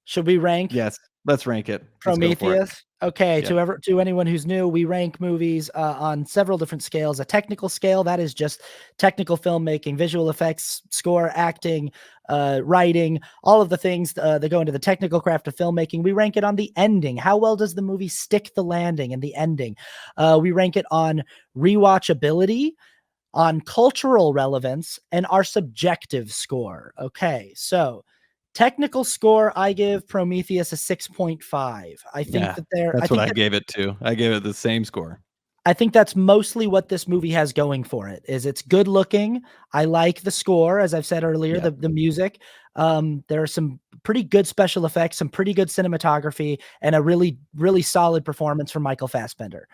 Should we rank Yes, let's rank it. Let's go for it. Prometheus? Okay, Yep. to anyone who's new, we rank movies on several different scales. A technical scale, that is just technical filmmaking, visual effects, score, acting, writing, all of the things that go into the technical craft of filmmaking. We rank it on the ending. How well does the movie stick the landing in the ending? We rank it on rewatchability, on cultural relevance, and our subjective score. Okay, so technical score, I give Prometheus a 6.5. I think Yeah, that there, I that's what think I that gave it to. I gave it the same score. I think that's mostly what this movie has going for it. Is it's good looking. I like the score, as I've said earlier, Yep. the music. There are some pretty good special effects, some pretty good cinematography, and a really, really solid performance from Michael Fassbender.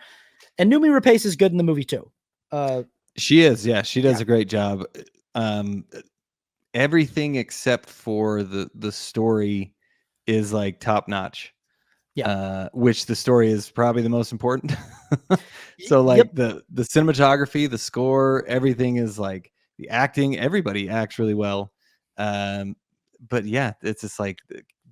And Numi Rapace is good in the movie too. She is. Yeah, she does Yeah. a great job. Um, Everything except for the story is like top notch. Yeah. Which the story is probably the most important. So Yep. like the cinematography, the score, everything is like the acting. Everybody acts really well. Um, but yeah, it's just like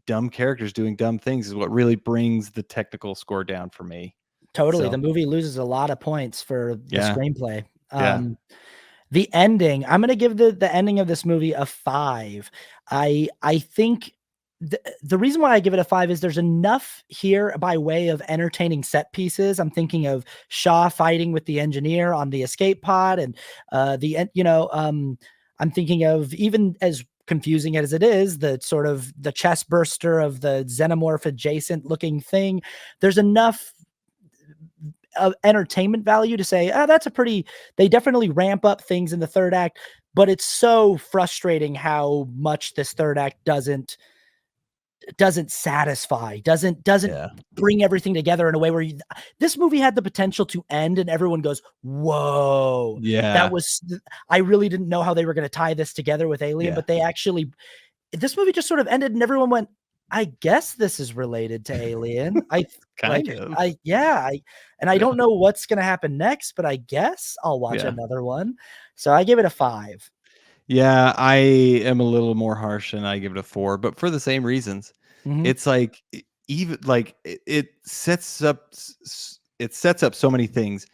dumb characters doing dumb things is what really brings the technical score down for me. Totally. The So movie loses a lot of points for the yeah, screenplay. yeah, The ending, I'm going to give the ending of this movie a 5. I think the reason why I give it a 5 is there's enough here by way of entertaining set pieces. I'm thinking of Shaw fighting with the engineer on the escape pod, and I'm thinking of, even as confusing as it is, the sort of the chest burster of the xenomorph adjacent looking thing. There's enough entertainment value to say, that's a pretty, they definitely ramp up things in the third act, but it's so frustrating how much this third act doesn't satisfy, doesn't yeah, bring everything together in a way where this movie had the potential to end and everyone goes, whoa, that yeah, was, I really didn't know how they were going to tie this together with Alien, yeah. but they actually, this movie just sort of ended and everyone went, I guess this is related to Alien. Kind of. And I Yeah, don't know what's going to happen next, but I guess I'll watch yeah. another one. So I give it a 5. Yeah, I am a little more harsh and I give it a 4, but for the same reasons. Mhm. It's like even like it sets up it sets up so many things.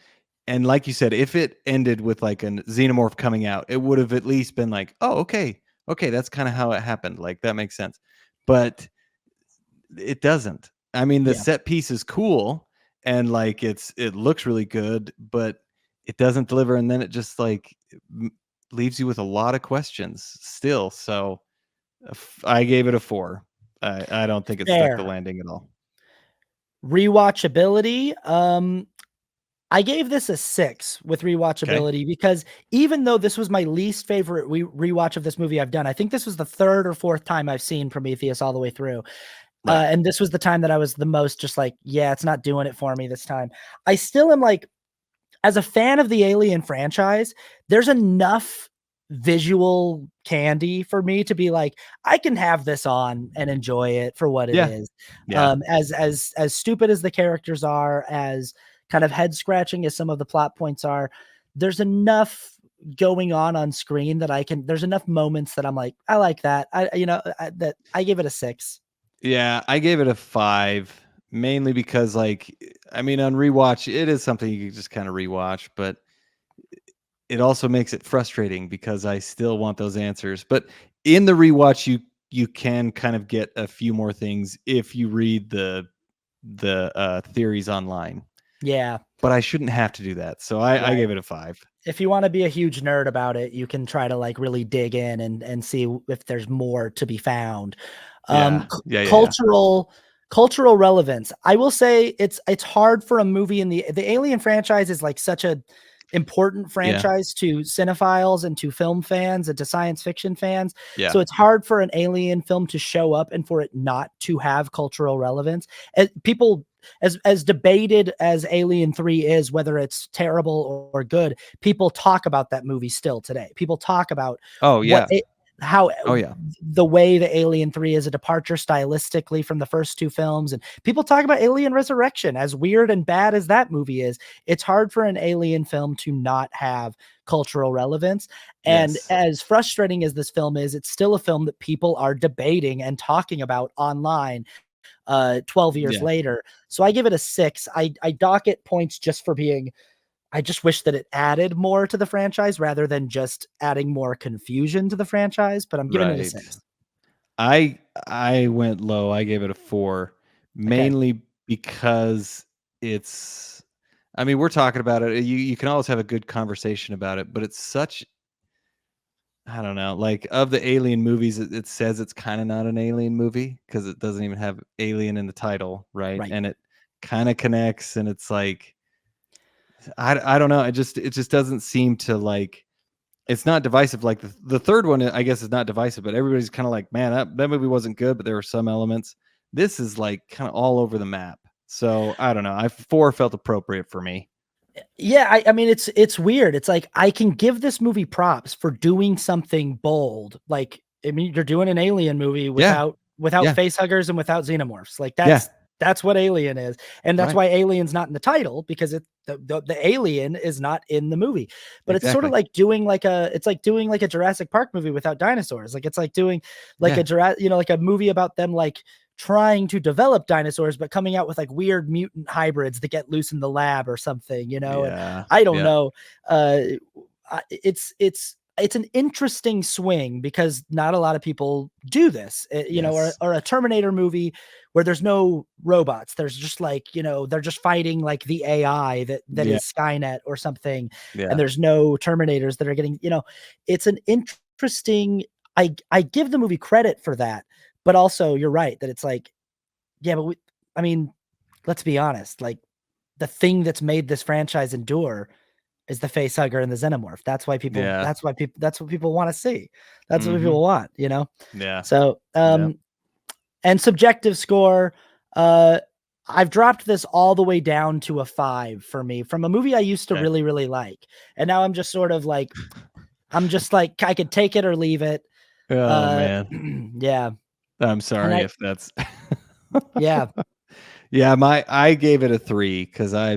And like you said, if it ended with like a xenomorph coming out, it would have at least been like, "Oh, okay. Okay, that's kind of how it happened." Like that makes sense. But it doesn't. I mean, the Yeah. set piece is cool and like it looks really good, but it doesn't deliver and then it just like leaves you with a lot of questions still. So I gave it a 4. I don't think it stuck the Fair. landing at all. Rewatchability, I gave this a 6 with Okay. rewatchability because even though this was my least favorite rewatch of this movie I've done, I think this was the 3rd or 4th time I've seen Prometheus all the way through. Right. And this was the time that I was the most just like, yeah, it's not doing it for me this time. I still am like, as a fan of the Alien franchise, there's enough visual candy for me to be like, I can have this on and enjoy it for what it Yeah. is. Yeah. As stupid as the characters are, as kind of head scratching as some of the plot points are, there's enough going on screen that there's enough moments that I'm like, I like that. That I give it a 6. Yeah, I gave it a 5 mainly because like I mean on rewatch it is something you can just kind of rewatch, but it also makes it frustrating because I still want those answers. But in the rewatch you can kind of get a few more things if you read the theories online. Yeah. But I shouldn't have to do that. So I Right. gave it a 5. If you want to be a huge nerd about it, you can try to like really dig in and see if there's more to be found. Yeah. Yeah, yeah, yeah. Cultural relevance. I will say it's hard for a movie in the Alien franchise is like such a important Yeah. franchise to cinephiles and to film fans and to science fiction fans. Yeah. So it's hard for an Alien film to show up and for it not to have cultural relevance. People, as debated as Alien 3 is, whether it's terrible or good, people talk about that movie still today. People talk about Oh, what yeah. how Oh yeah. the way the Alien 3 is a departure stylistically from the first two films. And people talk about Alien Resurrection, as weird and bad as that movie is. It's hard for an Alien film to not have cultural relevance. And Yes. as frustrating as this film is, it's still a film that people are debating and talking about online 12 years Yeah. later. So I give it a 6. I dock it points just for being, I just wish that it added more to the franchise rather than just adding more confusion to the franchise, but I'm giving it a Right. 6. I went low. I gave it a 4, Okay. mainly because it's I mean, we're talking about it. You can always have a good conversation about it, but it's such I don't know, like of the Alien movies, it says it's kind of not an Alien movie because it doesn't even have Alien in the title, right? Right. And it kind of connects, and it's like I don't know. It just doesn't seem to like it's not divisive. Like the third one, I guess, is not divisive, but everybody's kind of like, man, that movie wasn't good, but there were some elements. This is like kind of all over the map. So I don't know. 4 felt appropriate for me. Yeah, I mean it's weird. It's like I can give this movie props for doing something bold. Like, I mean, you're doing an Alien movie Yeah. without Yeah. face huggers and without xenomorphs. Like Yeah. that's what Alien is. And that's Right. why Alien's not in the title, because the alien is not in the movie. But it's sort of Exactly. like doing like a Jurassic Park movie without dinosaurs. Like it's like doing like Yeah. a Jurassic, like a movie about them like trying to develop dinosaurs but coming out with like weird mutant hybrids that get loose in the lab or something, and Yeah. I don't Yeah. know. uh it's an interesting swing because not a lot of people do this, Yes. or a Terminator movie where there's no robots, there's just like, they're just fighting like the AI that Yeah. is Skynet or something, and Yeah. there's no Terminators that are getting, it's an interesting, I give the movie credit for that. But also, you're right that it's like, yeah, but I mean, let's be honest. Like, the thing that's made this franchise endure is the face hugger and the xenomorph. That's why people. Yeah. That's why people. That's what people want to see. That's what Mhm. people want. Yeah. So, Yeah. and subjective score. Uh, I've dropped this all the way down to a 5 for me from a movie I used to Okay. really, really like, and now I'm just sort of like, I'm just like I could take it or leave it. Oh Uh, man. yeah, I'm and sorry if that's yeah. Yeah, I gave it a 3 cuz I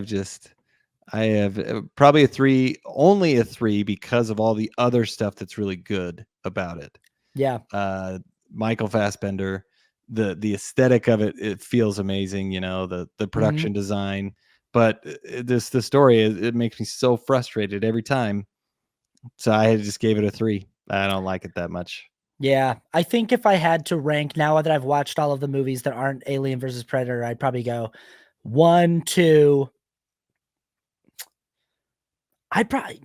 have probably a 3, only a 3 because of all the other stuff that's really good about it. Yeah. Uh Michael Fassbender, the aesthetic of it, it feels amazing, the Mhm. production design, but the story it makes me so frustrated every time. So I just gave it a 3. I don't like it that much. Yeah, I think if I had to rank now that I've watched all of the movies that aren't Alien versus Predator, I'd probably go 1, 2. I'd probably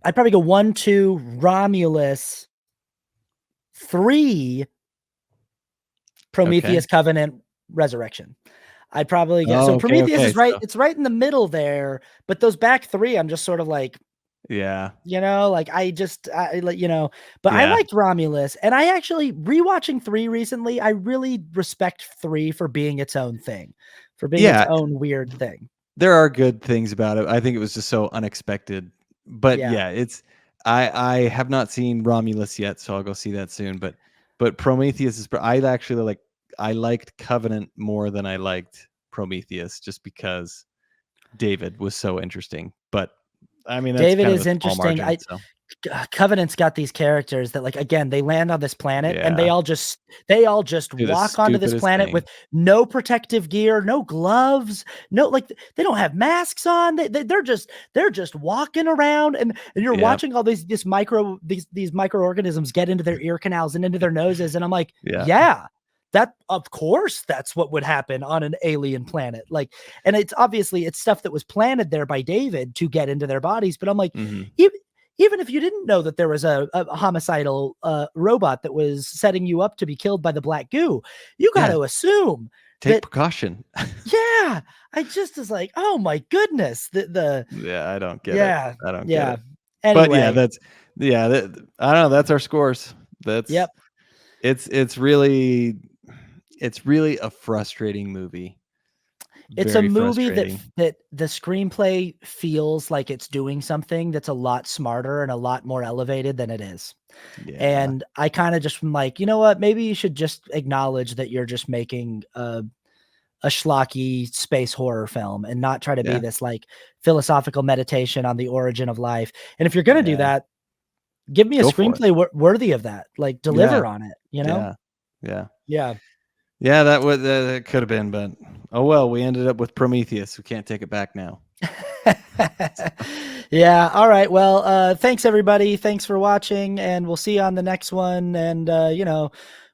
I'd probably go 1, 2, Romulus, 3, Okay. Prometheus, Covenant, Resurrection. I'd probably get, Oh, so okay, Prometheus okay. is right, So it's right in the middle there, but those back 3, I'm just sort of like, yeah. like I just I like, but I Yeah. liked Romulus, and I actually rewatching 3 recently, I really respect 3 for being its own thing, for being its Yeah. own weird thing. There are good things about it. I think it was just so unexpected. But Yeah. yeah, it's I have not seen Romulus yet, so I'll go see that soon. But Prometheus is I actually I liked Covenant more than I liked Prometheus just because David was so interesting. But I mean that's David kind of is a small interesting. margin. So Covenant's got these characters that, like, again, they land on this planet and yeah, they all just do the walk onto this stupidest planet thing. with no protective gear, no gloves, no, like, they don't have masks on. They're just walking around, and you're Yeah, watching all these microorganisms get into their ear canals and into their noses, and I'm like, yeah. yeah. That, of course, that's what would happen on an alien planet. Like, and it's obviously it's stuff that was planted there by David to get into their bodies. But I'm like, Hmm. even if you didn't know that there was a homicidal robot that was setting you up to be killed by the black goo, you got Yeah, to assume take that, precaution. yeah, I just was like, oh my goodness, Yeah, I don't get it. yeah, I don't get yeah. it. But yeah, Anyway, I don't know, that's our scores. That's yep. it's really it's really a frustrating movie. It's a Very movie frustrating. that the screenplay feels like it's doing something that's a lot smarter and a lot more elevated than it is. Yeah. And I kinda just am like, "You know what? Maybe you should just acknowledge that you're just making a schlocky space horror film and not try to be Yeah. this, like, philosophical meditation on the origin of life. And if you're gonna do Yeah. that, give me a Go for it. screenplay worthy of that, like, Yeah. deliver on it, you know?" Yeah. Yeah. Yeah. Yeah, that would that could have been, but oh well, we ended up with Prometheus. We can't take it back now. Yeah, alright, well, thanks, everybody, thanks for watching, and we'll see you on the next one, and,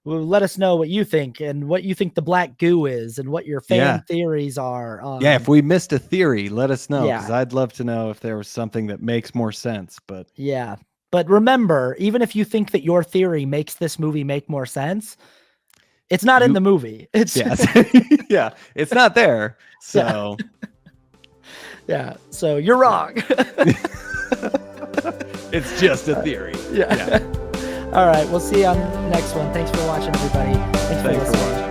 let us know what you think and what you think the black goo is and what your Yeah. fan theories are Yeah, if on. we missed a theory, let us know because Yeah, I'd love to know if there was something that makes more sense. But yeah, but remember, even if you think that your theory makes this movie make more sense, it's not in you, the movie. It's yes, yeah, it's not there. yeah, So yeah, so you're wrong. it's just a theory. Yeah. Yeah. Alright, we'll see you on the next one. Thanks for watching, everybody. Thanks for Thanks for listening. watching.